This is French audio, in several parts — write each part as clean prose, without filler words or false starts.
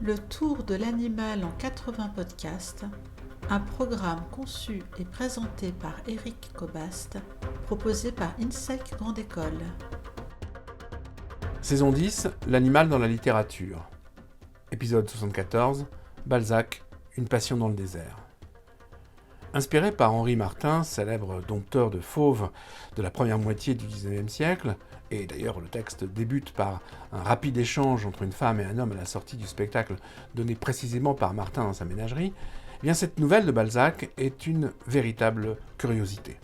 Le tour de l'animal en 80 podcasts, un programme conçu et présenté par Eric Cobast, proposé par INSEC Grande École. Saison 10, l'animal dans la littérature. Épisode 74, Balzac, une passion dans le désert. Inspiré par Henri Martin, célèbre dompteur de fauves de la première moitié du XIXe siècle, et d'ailleurs le texte débute par un rapide échange entre une femme et un homme à la sortie du spectacle donné précisément par Martin dans sa ménagerie, eh bien cette nouvelle de Balzac est une véritable curiosité,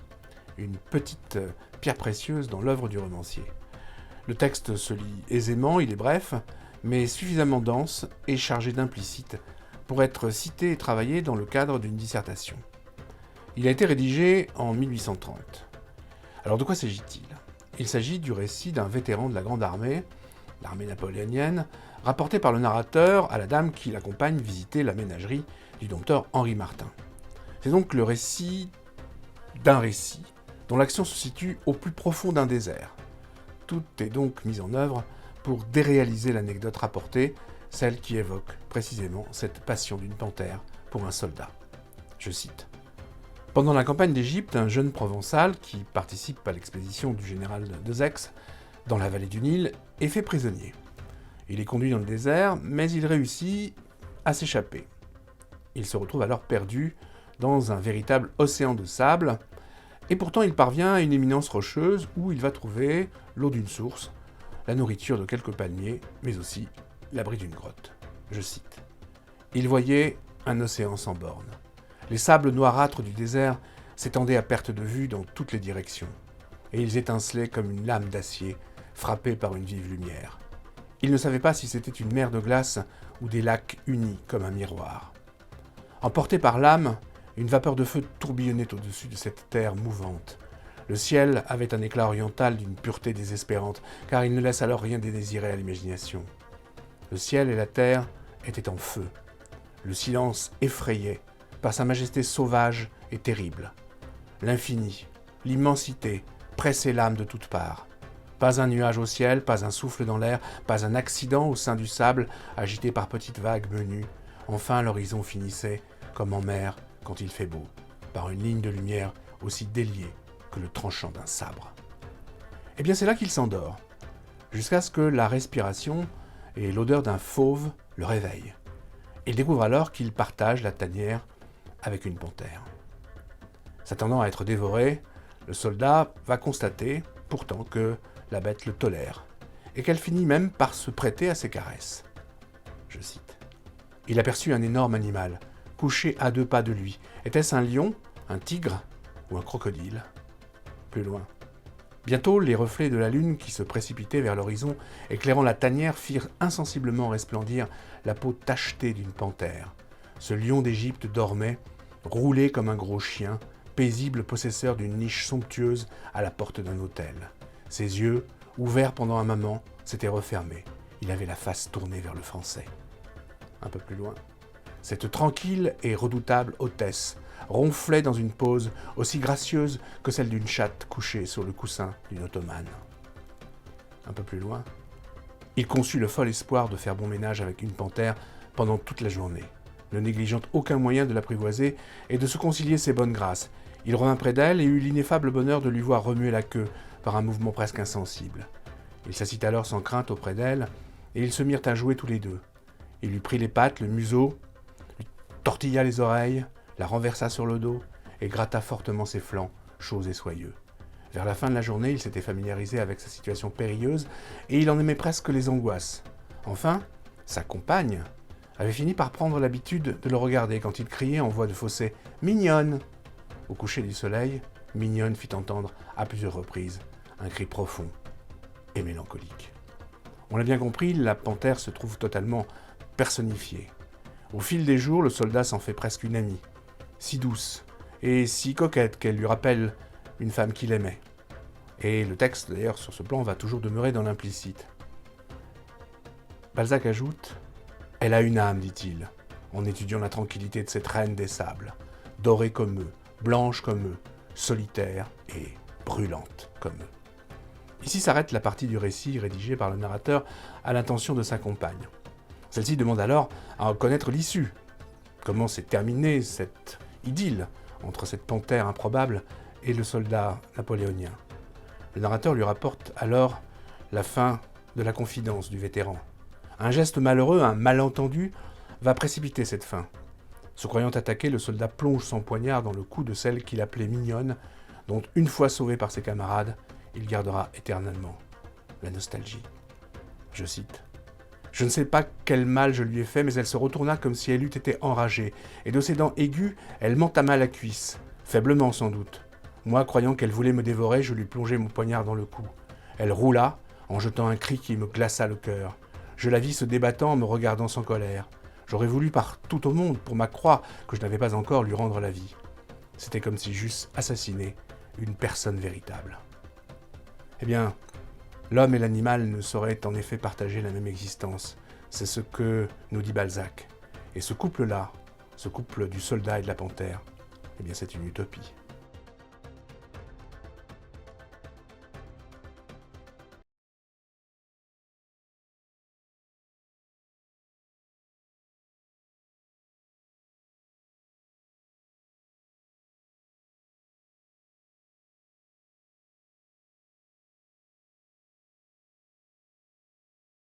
une petite pierre précieuse dans l'œuvre du romancier. Le texte se lit aisément, il est bref, mais suffisamment dense et chargé d'implicites pour être cité et travaillé dans le cadre d'une dissertation. Il a été rédigé en 1830. Alors de quoi s'agit-il ? Il s'agit du récit d'un vétéran de la Grande Armée, l'armée napoléonienne, rapporté par le narrateur à la dame qui l'accompagne visiter la ménagerie du dompteur Henri Martin. C'est donc le récit d'un récit, dont l'action se situe au plus profond d'un désert. Tout est donc mis en œuvre pour déréaliser l'anecdote rapportée, celle qui évoque précisément cette passion d'une panthère pour un soldat. Je cite. Pendant la campagne d'Égypte, un jeune provençal qui participe à l'expédition du général de Zex dans la vallée du Nil est fait prisonnier. Il est conduit dans le désert, mais il réussit à s'échapper. Il se retrouve alors perdu dans un véritable océan de sable, et pourtant il parvient à une éminence rocheuse où il va trouver l'eau d'une source, la nourriture de quelques palmiers, mais aussi l'abri d'une grotte. Je cite. « Il voyait un océan sans bornes. Les sables noirâtres du désert s'étendaient à perte de vue dans toutes les directions, et ils étincelaient comme une lame d'acier frappée par une vive lumière. Il ne savait pas si c'était une mer de glace ou des lacs unis comme un miroir. Emporté par l'âme, une vapeur de feu tourbillonnait au-dessus de cette terre mouvante. Le ciel avait un éclat oriental d'une pureté désespérante, car il ne laisse alors rien dédésiré à l'imagination. Le ciel et la terre étaient en feu. Le silence effrayait par sa majesté sauvage et terrible. L'infini, l'immensité, pressaient l'âme de toutes parts. Pas un nuage au ciel, pas un souffle dans l'air, pas un accident au sein du sable, agité par petites vagues menues. Enfin, l'horizon finissait, comme en mer, quand il fait beau, par une ligne de lumière aussi déliée que le tranchant d'un sabre. Eh bien, c'est là qu'il s'endort, jusqu'à ce que la respiration et l'odeur d'un fauve le réveillent. Il découvre alors qu'il partage la tanière avec une panthère. S'attendant à être dévoré, le soldat va constater, pourtant, que la bête le tolère, et qu'elle finit même par se prêter à ses caresses. Je cite. « Il aperçut un énorme animal, couché à 2 pas de lui. Était-ce un lion, un tigre ou un crocodile ?» Plus loin. Bientôt, les reflets de la lune qui se précipitaient vers l'horizon, éclairant la tanière, firent insensiblement resplendir la peau tachetée d'une panthère. Ce lion d'Égypte dormait, roulé comme un gros chien, paisible possesseur d'une niche somptueuse à la porte d'un hôtel. Ses yeux, ouverts pendant un moment, s'étaient refermés. Il avait la face tournée vers le Français. Un peu plus loin. Cette tranquille et redoutable hôtesse ronflait dans une pose aussi gracieuse que celle d'une chatte couchée sur le coussin d'une ottomane. Un peu plus loin. Il conçut le fol espoir de faire bon ménage avec une panthère pendant toute la journée, ne négligeant aucun moyen de l'apprivoiser et de se concilier ses bonnes grâces. Il revint près d'elle et eut l'ineffable bonheur de lui voir remuer la queue par un mouvement presque insensible. Il s'assit alors sans crainte auprès d'elle, et ils se mirent à jouer tous les deux. Il lui prit les pattes, le museau, lui tortilla les oreilles, la renversa sur le dos, et gratta fortement ses flancs, chauds et soyeux. Vers la fin de la journée, il s'était familiarisé avec sa situation périlleuse, et il en aimait presque les angoisses. Enfin, sa compagne avait fini par prendre l'habitude de le regarder quand il criait en voix de fausset « Mignonne !» Au coucher du soleil, Mignonne fit entendre à plusieurs reprises un cri profond et mélancolique. On l'a bien compris, la panthère se trouve totalement personnifiée. Au fil des jours, le soldat s'en fait presque une amie, si douce et si coquette qu'elle lui rappelle une femme qu'il aimait. Et le texte, d'ailleurs, sur ce plan, va toujours demeurer dans l'implicite. Balzac ajoute « Elle a une âme, dit-il, en étudiant la tranquillité de cette reine des sables, dorée comme eux, blanche comme eux, solitaire et brûlante comme eux. » Ici s'arrête la partie du récit rédigée par le narrateur à l'intention de sa compagne. Celle-ci demande alors à en connaître l'issue. Comment s'est terminée cette idylle entre cette panthère improbable et le soldat napoléonien. Le narrateur lui rapporte alors la fin de la confidence du vétéran. Un geste malheureux, un malentendu, va précipiter cette fin. Se croyant attaqué, le soldat plonge son poignard dans le cou de celle qu'il appelait mignonne, dont, une fois sauvé par ses camarades, il gardera éternellement la nostalgie. Je cite. « Je ne sais pas quel mal je lui ai fait, mais elle se retourna comme si elle eût été enragée, et de ses dents aiguës, elle m'entama la cuisse, faiblement sans doute. Moi, croyant qu'elle voulait me dévorer, je lui plongeai mon poignard dans le cou. Elle roula, en jetant un cri qui me glaça le cœur. Je la vis se débattant en me regardant sans colère. J'aurais voulu par tout au monde, pour ma croix, que je n'avais pas encore lui rendre la vie. C'était comme si j'eusse assassiné une personne véritable. » Eh bien, l'homme et l'animal ne sauraient en effet partager la même existence. C'est ce que nous dit Balzac. Et ce couple-là, ce couple du soldat et de la panthère, eh bien c'est une utopie.